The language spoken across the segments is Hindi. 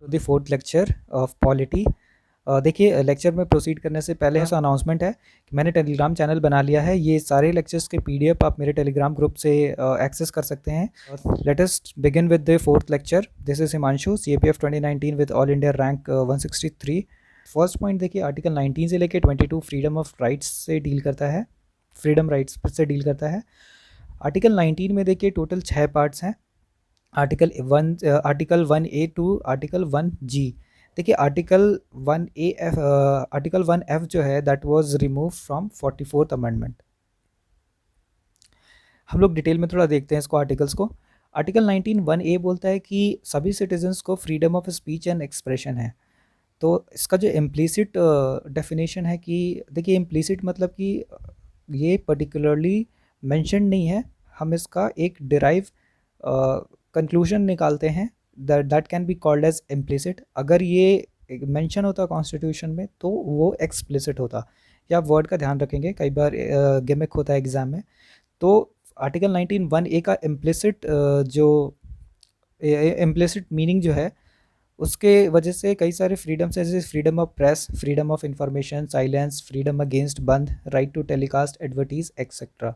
To the fourth lecture of polity. देखिए, लेक्चर में प्रोसीड करने से पहले ऐसा अनाउंसमेंट है कि मैंने टेलीग्राम चैनल बना लिया है। ये सारे लेक्चर्स के पीडीएफ आप मेरे टेलीग्राम ग्रुप से एक्सेस कर सकते हैं। Let us begin with the fourth lecture. This is Himanshu, CAPF 2019 with all India rank 163। First point देखिए, आर्टिकल 19 से लेकर 22 फ्रीडम ऑफ राइट्स से डील करता है, फ्रीडम राइट्स से डील करता है। आर्टिकल 19 में देखिए टोटल 6 पार्ट्स हैं। Article 1A to article 1G। देखिए आर्टिकल 1F जो है that was remove from 44th amendment. हम लोग डिटेल में थोड़ा देखते हैं इसको, आर्टिकल्स को। आर्टिकल 19 1A बोलता है कि सभी सिटीजन्स को freedom of speech and expression है। तो इसका जो इम्प्लिसिट डेफिनेशन है कि देखिए, इम्प्लिसिट मतलब कि ये पर्टिकुलरली मेंशन नहीं है, हम इसका एक डिराइव कंक्लूजन निकालते हैं that can be called as implicit. अगर ये मेंशन होता कॉन्स्टिट्यूशन में तो वो एक्सप्लिसिट होता। या आप वर्ड का ध्यान रखेंगे, कई बार गिमिक होता है एग्जाम में। तो आर्टिकल 19 1A का इम्प्लिसिट जो इम्प्लिसिट मीनिंग जो है, उसके वजह से कई सारे फ्रीडम्स जैसे freedom of press, freedom of information, silence, freedom against bandh, right to telecast advertise etcetera.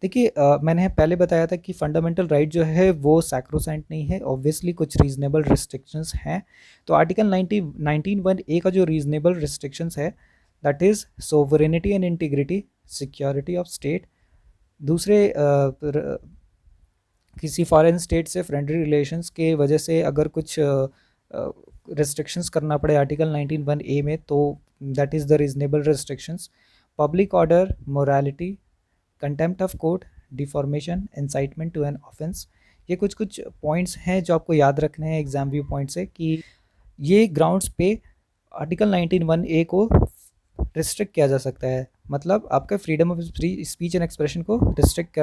देखिए, मैंने पहले बताया था कि फंडामेंटल राइट जो है वो सैक्रोसेंट नहीं है, ऑब्वियसली कुछ रीजनेबल रिस्ट्रिक्शंस हैं। तो आर्टिकल 19 1A का जो रीजनेबल रिस्ट्रिक्शंस है that is sovereignty and integrity, security of state. दूसरे किसी फॉरेन स्टेट से फ्रेंडली रिलेशंस के वजह से अगर कुछ रिस्ट्रिक्शंस करना पड़े आर्टिकल 19 1A में, तो that is the reasonable restrictions. Public order, morality, contempt of court, defamation, incitement to an offence. ये कुछ कुछ पॉइंट्स हैं जो आपको याद रखने हैं एग्जाम व्यू पॉइंट से, कि ये ग्राउंड्स पे आर्टिकल 19 1A को रिस्ट्रिक्ट किया जा सकता है। मतलब आपका freedom of speech and expression को रिस्ट्रिक्ट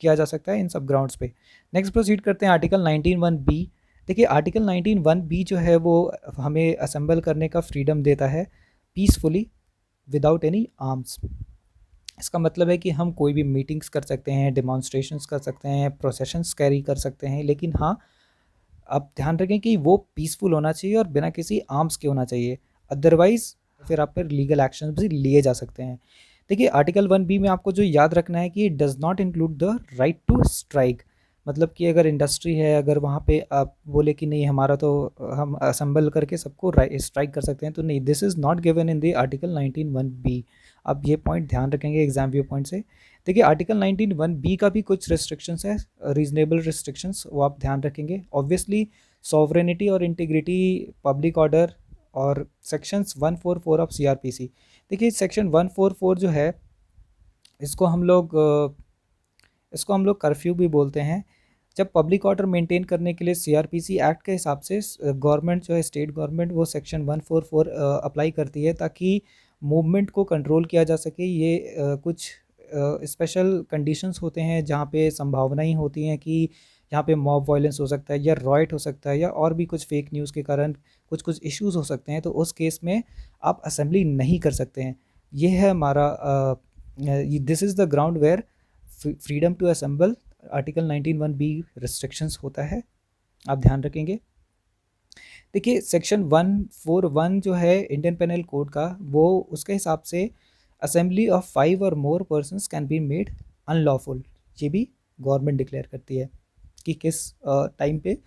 किया जा सकता है इन सब ग्राउंड्स पे। नेक्स्ट प्रोसीड करते हैं आर्टिकल 19 1B। देखिए, आर्टिकल 19 1B जो है वो हमें असेंबल करने का फ्रीडम देता है पीसफुली विदाउट एनी आर्म्स। इसका मतलब है कि हम कोई भी मीटिंग्स कर सकते हैं, डिमॉन्स्ट्रेशंस कर सकते हैं, प्रोसेशंस कैरी कर सकते हैं, लेकिन हाँ, आप ध्यान रखें कि वो पीसफुल होना चाहिए और बिना किसी आर्म्स के होना चाहिए। अदरवाइज फिर आप पर लीगल एक्शन भी लिए जा सकते हैं। देखिए, आर्टिकल 1B में आपको जो याद रखना है कि does not include the right to strike. मतलब कि अगर इंडस्ट्री है, अगर वहाँ पे आप बोले कि नहीं हमारा तो हम असेंबल करके सबको स्ट्राइक कर सकते हैं, तो नहीं, this is not given in the article 19 1B। आप ये पॉइंट ध्यान रखेंगे एग्जाम व्यू पॉइंट से। देखिए, आर्टिकल 19 1B का भी कुछ रिस्ट्रिक्शंस है, रीजनेबल रिस्ट्रिक्शंस, वो आप ध्यान रखेंगे। ऑब्वियसली सॉवरेनिटी और इंटीग्रिटी, पब्लिक ऑर्डर, और सेक्शंस 144 ऑफ CRPC। देखिए, सेक्शन 144 जो है इसको हम लोग कर्फ्यू भी बोलते हैं। जब पब्लिक ऑर्डर मेंटेन करने के लिए CRPC एक्ट के हिसाब से गवर्नमेंट जो है, स्टेट गवर्नमेंट, वो सेक्शन 144 अप्लाई करती है ताकि मूवमेंट को कंट्रोल किया जा सके। ये कुछ स्पेशल कंडीशंस होते हैं जहाँ पे संभावनाएं होती हैं कि यहाँ पे मॉब वायलेंस हो सकता है, या रॉयट हो सकता है, या और भी कुछ फेक न्यूज़ के कारण कुछ कुछ इश्यूज हो सकते हैं। तो उस केस में आप असेंबली नहीं कर सकते हैं। ये है हमारा this is the ground where freedom to assemble article 19 1B restrictions होता है, आप ध्यान रखेंगे। देखिए, सेक्शन 141 जो है इंडियन पेनल कोड का, वो उसके हिसाब से असेंबली ऑफ 5 और more persons can be made unlawful. ये भी गवर्नमेंट डिक्लेयर करती है कि किस टाइम पे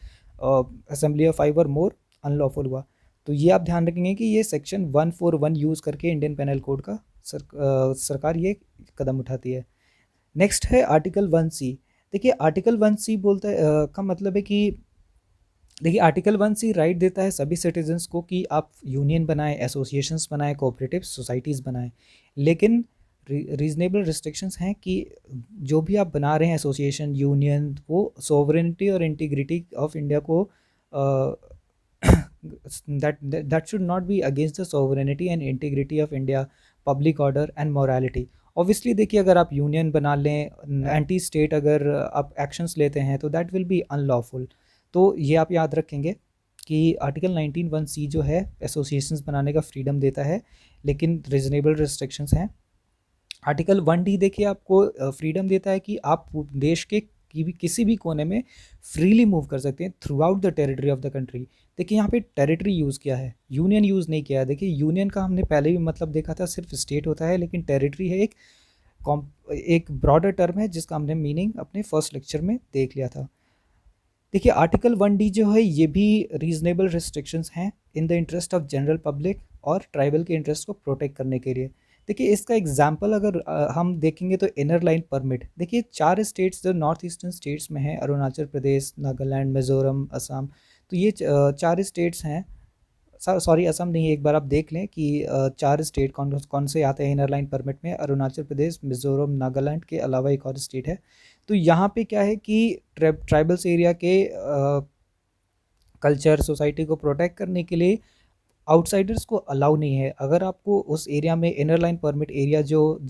असेंबली ऑफ 5 और मोर अनलॉफुल हुआ। तो ये आप ध्यान रखेंगे कि ये सेक्शन 141 यूज़ करके इंडियन पेनल कोड का सरकार ये कदम उठाती है। नेक्स्ट है आर्टिकल 1C। देखिए, आर्टिकल 1C बोलता है का मतलब है कि देखिए, आर्टिकल 1C राइट देता है सभी सिटीजन्स को कि आप यूनियन बनाएं, एसोसिएशंस बनाएं, कोऑपरेटिव सोसाइटीज़ बनाएं। लेकिन रीजनेबल रिस्ट्रिक्शंस हैं कि जो भी आप बना रहे हैं एसोसिएशन, यूनियन, वो सोवरेनिटी और इंटीग्रिटी ऑफ इंडिया को that should not be against the sovereignty and integrity of India, public order and morality। Obviously देखिए, अगर आप यूनियन बना लें, एंटी स्टेट अगर आप एक्शंस लेते हैं, तो दैट विल बी अनलॉफुल। तो ये आप याद रखेंगे कि आर्टिकल 19 1C जो है एसोसिएशंस बनाने का फ्रीडम देता है, लेकिन रीजनेबल रिस्ट्रिक्शंस हैं। आर्टिकल 1D देखिए, आपको फ्रीडम देता है कि आप देश के भी किसी भी कोने में फ्रीली मूव कर सकते हैं through out the territory of the country. देखिए यहाँ पे टेरिटरी यूज़ किया है, यूनियन यूज़ नहीं किया है। देखिए यूनियन का हमने पहले भी मतलब देखा था, सिर्फ स्टेट होता है, लेकिन टेरिटरी है एक ब्रॉडर टर्म है जिसका हमने मीनिंग अपने फर्स्ट लेक्चर में देख लिया था। देखिए आर्टिकल 1D जो है ये भी रीजनेबल रिस्ट्रिक्शंस हैं in the interest of general public और ट्राइबल के इंटरेस्ट को प्रोटेक्ट करने के लिए। देखिए इसका एग्जांपल अगर हम देखेंगे तो इनर लाइन परमिट। देखिए 4 स्टेट्स जो नॉर्थ ईस्टर्न स्टेट्स में हैं, अरुणाचल प्रदेश, नागालैंड, मिज़ोरम, असम, तो ये 4 स्टेट्स हैं। सॉरी असम नहीं है, एक बार आप देख लें कि 4 स्टेट कौन कौन से आते हैं इनर लाइन परमिट में। अरुणाचल प्रदेश, मिज़ोरम, नागालैंड के अलावा एक और स्टेट है। तो यहाँ पे क्या है कि ट्राइबल्स एरिया के कल्चर सोसाइटी को प्रोटेक्ट करने के लिए आउटसाइडर्स को अलाउ नहीं है। अगर आपको उस एरिया में इनर लाइन परमिट एरिया जो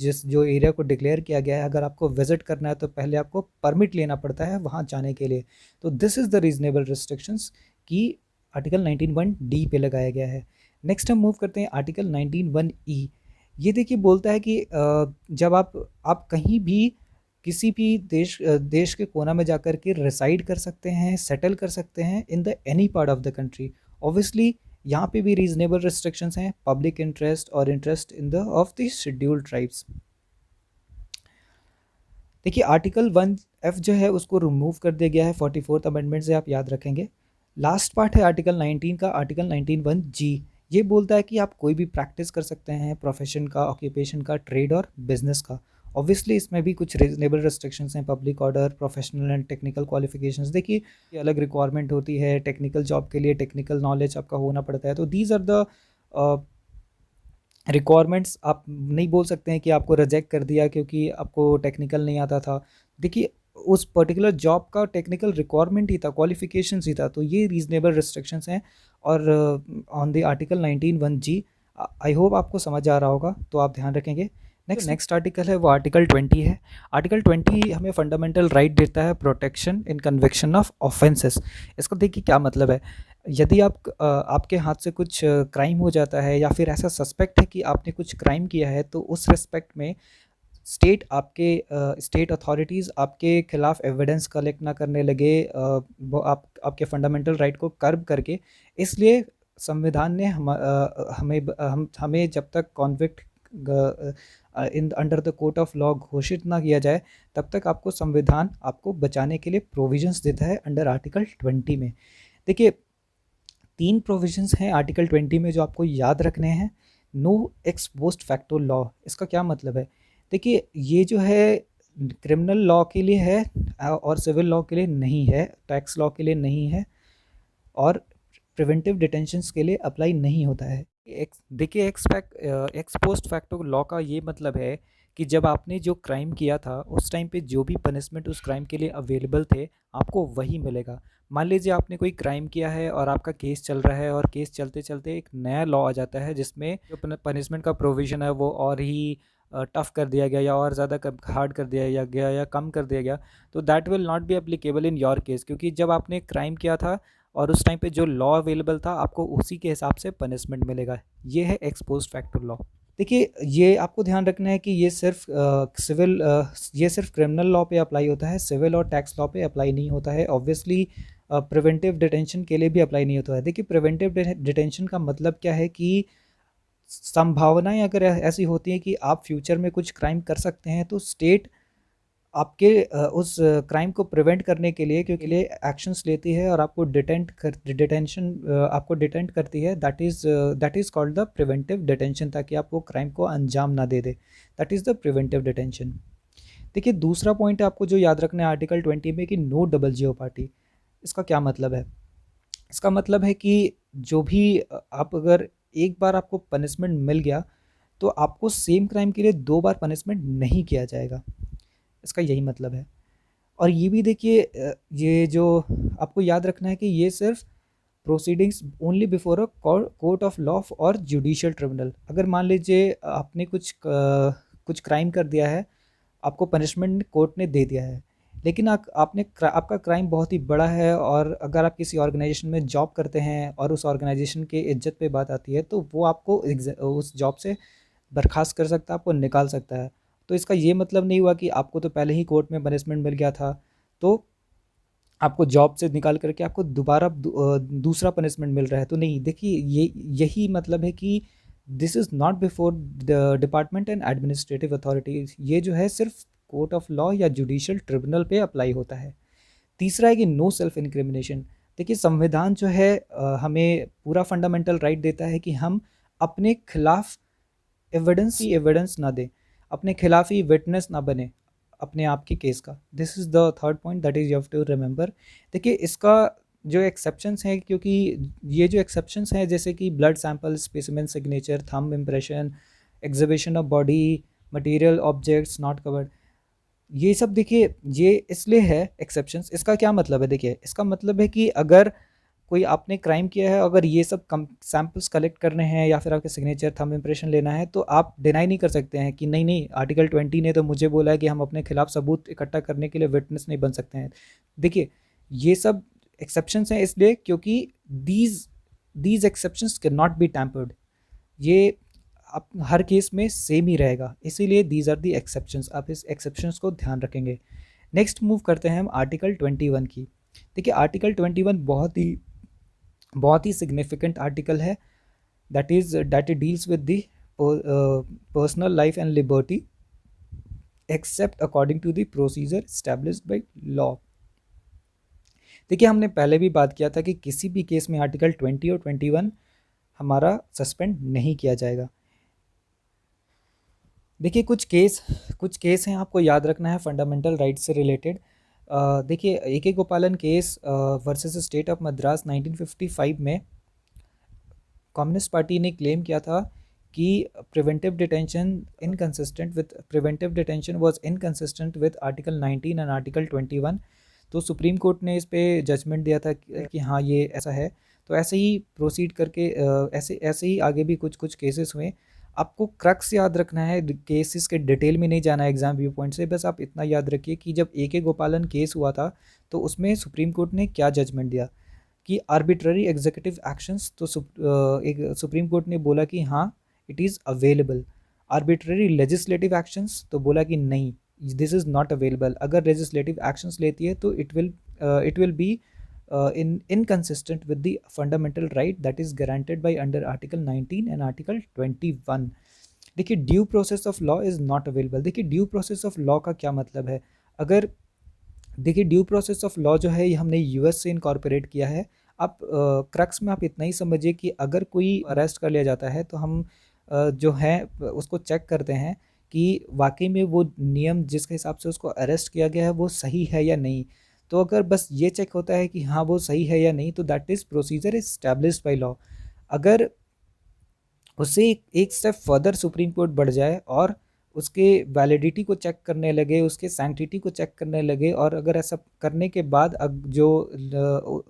एरिया को डिक्लेयर किया गया है, अगर आपको विजिट करना है तो पहले आपको परमिट लेना पड़ता है वहाँ जाने के लिए। तो this is the reasonable restrictions की आर्टिकल 19(1)D पे लगाया गया है। नेक्स्ट हम मूव करते हैं आर्टिकल 19(1)E। ये देखिए बोलता है कि जब आप कहीं भी किसी भी देश के कोना में जाकर के रिसाइड कर सकते हैं, सेटल कर सकते हैं in the any part of the country. Obviously यहाँ पे भी रीजनेबल रिस्ट्रिक्शंस हैं, पब्लिक इंटरेस्ट और interest in the of the scheduled tribes. देखिए आर्टिकल 1F जो है उसको रिमूव कर दिया गया है 44th अमेंडमेंट से, आप याद रखेंगे। लास्ट पार्ट है आर्टिकल 19 का, आर्टिकल 19(1)G। ये बोलता है कि आप कोई भी प्रैक्टिस कर सकते हैं, प्रोफेशन का, ऑक्यूपेशन का, ट्रेड और बिजनेस का। ऑब्वियसली इसमें भी कुछ रीजनेबल रिस्ट्रिक्शंस हैं, public order, professional and technical qualifications. देखिए ये अलग रिक्वायरमेंट होती है, टेक्निकल जॉब के लिए टेक्निकल नॉलेज आपका होना पड़ता है। तो दीज आर द रिक्वायरमेंट्स। आप नहीं बोल सकते हैं कि आपको रिजेक्ट कर दिया क्योंकि आपको टेक्निकल नहीं आता था। देखिए उस पर्टिकुलर जॉब का टेक्निकल रिक्वायरमेंट ही था, क्वालिफिकेशंस ही था। तो ये रीजनेबल रिस्ट्रिक्शंस हैं। और on the article 19(1)G I hope आपको समझ आ रहा होगा, तो आप ध्यान रखेंगे। नेक्स्ट आर्टिकल है वो आर्टिकल 20 है। आर्टिकल 20 हमें फंडामेंटल राइट देता है, protection in conviction of offences. इसका देखिए क्या मतलब है। यदि आपके हाथ से कुछ क्राइम हो जाता है या फिर ऐसा सस्पेक्ट है कि आपने कुछ क्राइम किया है, तो उस रिस्पेक्ट में स्टेट अथॉरिटीज़ आपके खिलाफ एविडेंस कलेक्ट ना करने लगे, वो आपके फंडामेंटल राइट को कर्ब करके। इसलिए संविधान ने हमें जब तक convict in under the court of law घोषित ना किया जाए, तब तक आपको संविधान आपको बचाने के लिए प्रोविजंस देता है अंडर आर्टिकल 20 में। देखिए 3 प्रोविजंस हैं आर्टिकल 20 में जो आपको याद रखने हैं। No ex post facto law, इसका क्या मतलब है। देखिए ये जो है क्रिमिनल लॉ के लिए है और सिविल लॉ के लिए नहीं है, टैक्स लॉ के लिए नहीं है और प्रिवेंटिव डिटेंशंस के लिए अप्लाई नहीं होता है। देखिए एक्स पोस्ट फैक्टो लॉ का ये मतलब है कि जब आपने जो क्राइम किया था उस टाइम पे जो भी पनिशमेंट उस क्राइम के लिए अवेलेबल थे आपको वही मिलेगा। मान लीजिए आपने कोई क्राइम किया है और आपका केस चल रहा है और केस चलते चलते एक नया लॉ आ जाता है जिसमें जो पनिशमेंट का प्रोविज़न है वो और ही टफ़ कर दिया गया या और ज़्यादा हार्ड कर दिया गया या कम कर दिया गया, तो that will not be applicable in your case, क्योंकि जब आपने क्राइम किया था और उस टाइम पे जो लॉ अवेलेबल था आपको उसी के हिसाब से पनिशमेंट मिलेगा। ये है एक्स पोस्ट फैक्टो लॉ। देखिए ये आपको ध्यान रखना है कि ये सिर्फ क्रिमिनल लॉ पे अप्लाई होता है, सिविल और टैक्स लॉ पे अप्लाई नहीं होता है। ऑब्वियसली प्रिवेंटिव डिटेंशन के लिए भी अप्लाई नहीं होता है। देखिए प्रिवेंटिव डिटेंशन का मतलब क्या है कि संभावनाएं अगर ऐसी होती हैं कि आप फ्यूचर में कुछ क्राइम कर सकते हैं, तो स्टेट आपके उस क्राइम को प्रिवेंट करने के लिए एक्शंस लेती है और आपको डिटेंट करती है। That is called the preventive detention, ताकि आप वो क्राइम को अंजाम ना दे that is the preventive detention. देखिए दूसरा पॉइंट आपको जो याद रखना है आर्टिकल 20 में कि नो डबल जियो पार्टी। इसका क्या मतलब है। इसका मतलब है कि जो भी आप अगर एक बार आपको पनिशमेंट मिल गया तो आपको सेम क्राइम के लिए 2 बार पनिशमेंट नहीं किया जाएगा, इसका यही मतलब है। और ये भी देखिए ये जो आपको याद रखना है कि ये सिर्फ proceedings only before a court of law और जुडिशियल ट्रिब्यूनल। अगर मान लीजिए आपने कुछ क्राइम कर दिया है, आपको पनिशमेंट कोर्ट ने दे दिया है, लेकिन आपका क्राइम बहुत ही बड़ा है और अगर आप किसी ऑर्गेनाइजेशन में जॉब करते हैं और उस ऑर्गेनाइजेशन के इज्जत पे बात आती है तो वो आपको उस जॉब से बर्खास्त कर सकता है, आपको निकाल सकता है। तो इसका ये मतलब नहीं हुआ कि आपको तो पहले ही कोर्ट में पनिशमेंट मिल गया था, तो आपको जॉब से निकाल करके आपको दोबारा दूसरा पनिशमेंट मिल रहा है, तो नहीं। देखिए ये यही मतलब है कि this is not before the department and administrative authorities, ये जो है सिर्फ कोर्ट ऑफ लॉ या जुडिशियल ट्रिब्यूनल पे अप्लाई होता है। तीसरा है कि नो सेल्फ इंक्रिमिनेशन। देखिए संविधान जो है हमें पूरा फंडामेंटल राइट देता है कि हम अपने खिलाफ एविडेंस ना दें, अपने खिलाफ ही विटनेस ना बने अपने आप की केस का। This is the third point that is you have to remember. देखिए इसका जो एक्सेप्शंस हैं, क्योंकि ये जो एक्सेप्शंस हैं जैसे कि blood sample, specimen signature, thumb impression, exhibition of body, material objects not covered, ये सब देखिए ये इसलिए है एक्सेप्शंस। इसका क्या मतलब है? देखिए इसका मतलब है कि अगर कोई आपने क्राइम किया है, अगर ये सब कम सैंपल्स कलेक्ट करने हैं या फिर आपके सिग्नेचर, थंब इम्प्रेशन लेना है, तो आप डिनाई नहीं कर सकते हैं कि नहीं नहीं आर्टिकल 20 ने तो मुझे बोला है कि हम अपने खिलाफ सबूत इकट्ठा करने के लिए विटनेस नहीं बन सकते हैं। देखिए ये सब एक्सेप्शंस हैं इसलिए क्योंकि these these exceptions can not B tampered. ये आप हर केस में सेम ही रहेगा, इसीलिए दीज आर दी एक्सेप्शंस। आप इस एक्सेप्शंस को ध्यान रखेंगे। नेक्स्ट मूव करते हैं हम आर्टिकल 21 की। देखिए आर्टिकल 21 बहुत ही सिग्निफिकेंट आर्टिकल है। That it deals with the personal life and liberty except according to the procedure established by law. देखिए हमने पहले भी बात किया था कि किसी भी केस में आर्टिकल 20 और 21 हमारा सस्पेंड नहीं किया जाएगा। देखिए कुछ केस हैं आपको याद रखना है फंडामेंटल राइट से रिलेटेड। देखिए ए गोपालन case versus state of Madras 1955 में कम्युनिस्ट पार्टी ने क्लेम किया था कि preventive detention was inconsistent with article 19 and article 21। तो सुप्रीम कोर्ट ने इस पे जजमेंट दिया था कि हाँ ये ऐसा है। तो ऐसे ही प्रोसीड करके ऐसे ही आगे भी कुछ केसेस हुए। आपको क्रक्स याद रखना है, केसेस के डिटेल में नहीं जाना है एग्जाम व्यू पॉइंट से। बस आप इतना याद रखिए कि जब ए गोपालन केस हुआ था तो उसमें सुप्रीम कोर्ट ने क्या जजमेंट दिया कि आर्बिट्ररी एग्जीक्यूटिव एक्शंस, तो एक सुप्रीम कोर्ट ने बोला कि हाँ it is available. Arbitrary legislative actions तो बोला कि नहीं, दिस इज़ नॉट अवेलेबल। अगर लेजिस्लेटिव एक्शंस लेती है तो it will be inconsistent with the fundamental right that is guaranteed by under article 19 and article 21। देखिए due process of law is not available. देखिए ड्यू प्रोसेस ऑफ लॉ का क्या मतलब है? अगर देखिए ड्यू प्रोसेस ऑफ लॉ जो है ये हमने यूएस से इनकॉर्पोरेट किया है। आप क्रक्स में आप इतना ही समझिए कि अगर कोई अरेस्ट कर लिया जाता है तो हम जो है उसको चेक करते हैं कि वाकई में वो नियम जिसके हिसाब से उसको अरेस्ट किया गया है वो सही है या नहीं। तो अगर बस ये चेक होता है कि हाँ वो सही है या नहीं, तो that is procedure established by law. अगर उससे एक स्टेप फर्दर सुप्रीम कोर्ट बढ़ जाए और उसके वैलिडिटी को चेक करने लगे, उसके सैंक्टिटी को चेक करने लगे, और अगर ऐसा करने के बाद अब जो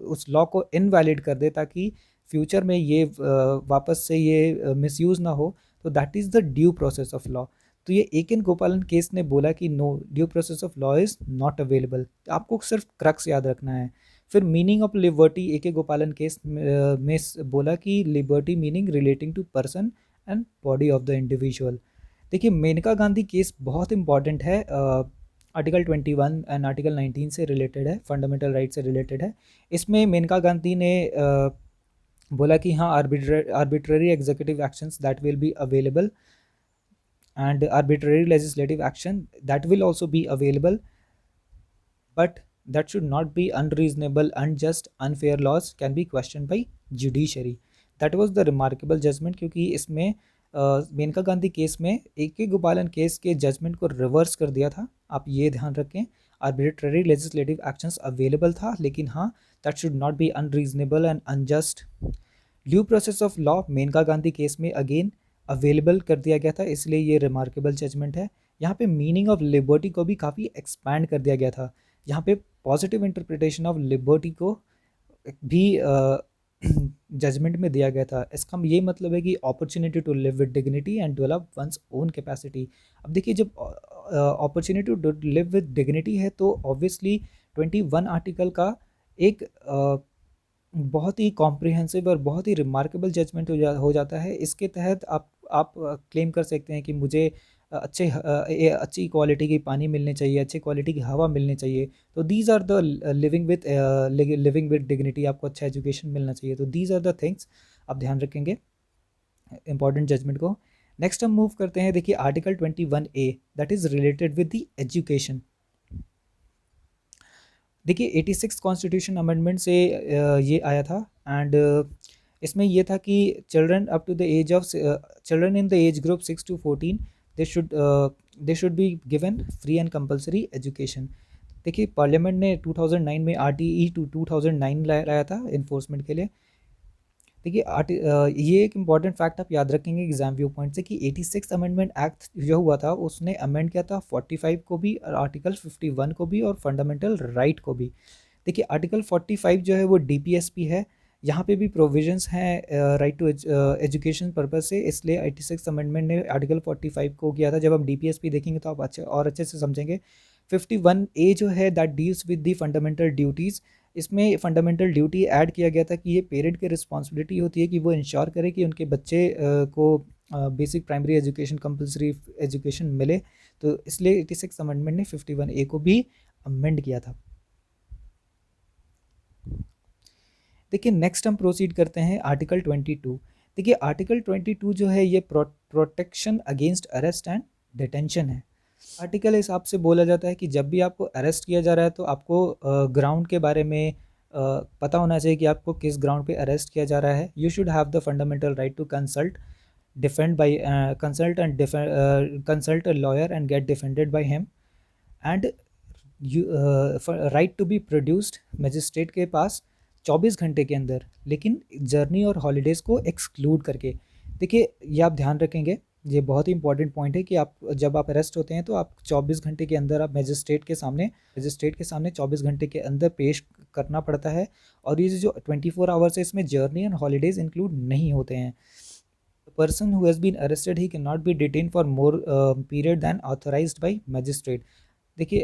उस लॉ को इनवैलिड कर दे ताकि फ्यूचर में ये वापस से ये मिसयूज़ ना हो, तो that is the due process of law. तो ये एकेन गोपालन केस ने बोला कि no, due process of law is not available. आपको सिर्फ क्रक्स याद रखना है। फिर मीनिंग ऑफ लिबर्टी ए के गोपालन केस में बोला कि liberty meaning relating to person and body of the individual. देखिए मेनका गांधी केस बहुत इंपॉर्टेंट है, आर्टिकल 21 एंड आर्टिकल 19 से रिलेटेड है, फंडामेंटल राइट से रिलेटेड है। इसमें मेनका गांधी ने बोला कि हाँ arbitrary executive actions that will be available and arbitrary legislative action that will also be available, but that should not be unreasonable, unjust, unfair laws can be questioned by judiciary। that was the remarkable judgment, क्योंकि इसमें मेनका गांधी केस में ए के गोपालन केस के जजमेंट को रिवर्स कर दिया था। आप ये ध्यान रखें, आर्बिट्ररी लेजिस्लेटिव एक्शंस अवेलेबल था, लेकिन हाँ that should not be unreasonable and unjust. Due process of law Maneka Gandhi case में अगेन अवेलेबल कर दिया गया था, इसलिए ये रिमार्केबल जजमेंट है। यहाँ पे मीनिंग ऑफ लिबर्टी को भी काफ़ी एक्सपैंड कर दिया गया था। यहाँ पे पॉजिटिव इंटरप्रिटेशन ऑफ लिबर्टी को भी जजमेंट में दिया गया था। इसका ये मतलब है कि opportunity to live with dignity and develop one's own capacity. अब देखिए जब opportunity to live with dignity है तो ऑब्वियसली 21 आर्टिकल का एक बहुत ही कॉम्प्रिहेंसिव और बहुत ही रिमार्केबल जजमेंट हो जाता है। इसके तहत आप क्लेम कर सकते हैं कि मुझे अच्छी क्वालिटी की पानी मिलनी चाहिए, अच्छी क्वालिटी की हवा मिलनी चाहिए। तो these are the living with dignity, आपको अच्छा एजुकेशन मिलना चाहिए। तो दीज आर द थिंग्स आप ध्यान रखेंगे इंपॉर्टेंट जजमेंट को। नेक्स्ट हम मूव करते हैं, देखिए article 21A that is related with the education. देखिए 86 कॉन्स्टिट्यूशन अमेंडमेंट से ये आया था, एंड इसमें ये था कि children up to the age of children in the age group 6 to 14 they should be given free and compulsory education. देखिए पार्लियामेंट ने 2009 में RTE 2009 लाया था इन्फोर्समेंट के लिए। देखिए ये एक इंपॉर्टेंट फैक्ट आप याद रखेंगे एग्जाम व्यू पॉइंट से कि 86 अमेंडमेंट एक्ट जो हुआ था उसने अमेंड किया था 45 को भी, और आर्टिकल 51 को भी, और फंडामेंटल राइट को भी। देखिए आर्टिकल 45 जो है वो DPSP है, यहाँ पे भी प्रोविजंस हैं राइट टू एजुकेशन पर्पज से, इसलिए 86 अमेंडमेंट ने आर्टिकल 45 को किया था। जब हम DPSP देखेंगे तो आप अच्छे से समझेंगे। 51A जो है that deals with the fundamental duties, इसमें फंडामेंटल ड्यूटी ऐड किया गया था कि ये पेरेंट की रिस्पॉन्सिबिलिटी होती है कि वो इंश्योर करे कि उनके बच्चे को basic primary education, compulsory education मिले। तो इसलिए 86 अमेंडमेंट ने 51A को भी अमेंड किया था। देखिए नेक्स्ट हम प्रोसीड करते हैं आर्टिकल 22। देखिए आर्टिकल 22 जो है ये protection against arrest and detention है। आर्टिकल हिसाब से बोला जाता है कि जब भी आपको अरेस्ट किया जा रहा है तो आपको ग्राउंड के बारे में पता होना चाहिए कि आपको किस ग्राउंड पे अरेस्ट किया जा रहा है। You should have the fundamental right to consult a lawyer and get defended by him, and you right to be produced magistrate के पास 24 घंटे के अंदर, लेकिन जर्नी और हॉलीडेज़ को एक्सक्लूड करके। देखिए ये आप ध्यान रखेंगे, ये बहुत ही इंपॉर्टेंट पॉइंट है कि आप जब आप अरेस्ट होते हैं तो आप 24 घंटे के अंदर आप मजिस्ट्रेट के सामने 24 घंटे के अंदर पेश करना पड़ता है। और ये जो 24 आवर्स है इसमें जर्नी एंड हॉलीडेज़ इंक्लूड नहीं होते हैं। Person who has been arrested he can not be detain for more period than authorised by magistrate. देखिए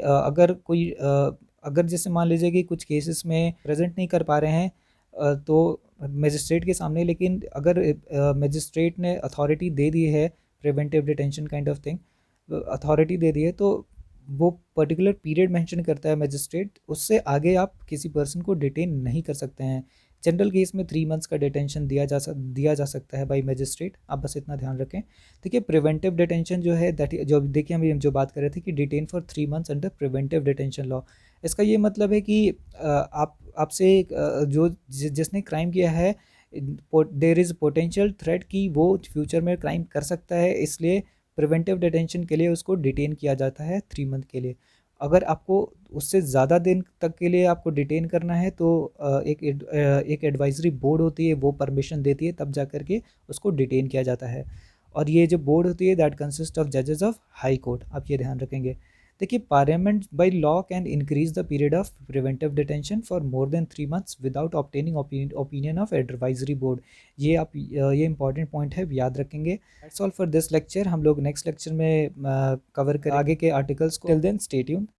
अगर जैसे मान लीजिए कि कुछ केसेस में प्रेजेंट नहीं कर पा रहे हैं तो मजिस्ट्रेट के सामने, लेकिन अगर मजिस्ट्रेट ने अथॉरिटी दे दी है, preventive detention kind of thing authority दे दी है, तो वो पर्टिकुलर पीरियड मेंशन करता है मजिस्ट्रेट, उससे आगे आप किसी पर्सन को डिटेन नहीं कर सकते हैं। जनरल केस में 3 मंथ्स का डिटेंशन दिया जा सकता है बाई मजिस्ट्रेट, आप बस इतना ध्यान रखें। देखिए प्रिवेंटिव डिटेंशन जो है दैट जो देखिए हम जो बात कर रहे थे कि detain for 3 months under preventive detention law, इसका ये मतलब है कि आपसे जो जिसने क्राइम किया है देयर इज़ पोटेंशियल थ्रेट कि वो फ्यूचर में क्राइम कर सकता है, इसलिए प्रिवेंटिव डिटेंशन के लिए उसको डिटेन किया जाता है 3 मंथ के लिए। अगर आपको उससे ज़्यादा दिन तक के लिए आपको डिटेन करना है तो एक एडवाइजरी बोर्ड होती है, वो परमिशन देती है, तब जा कर के उसको डिटेन किया जाता है। और ये जो बोर्ड होती है दैट कंसिस्ट ऑफ जजेस ऑफ हाई कोर्ट, आप ये ध्यान रखेंगे। देखिए parliament by law can increase the period of preventive detention for more than 3 months without obtaining opinion of advisory board. ये इंपॉर्टेंट पॉइंट है, याद रखेंगे। That's all for this lecture. हम लोग नेक्स्ट लेक्चर में कवर करें आगे के आर्टिकल्स को। Till then stay tuned.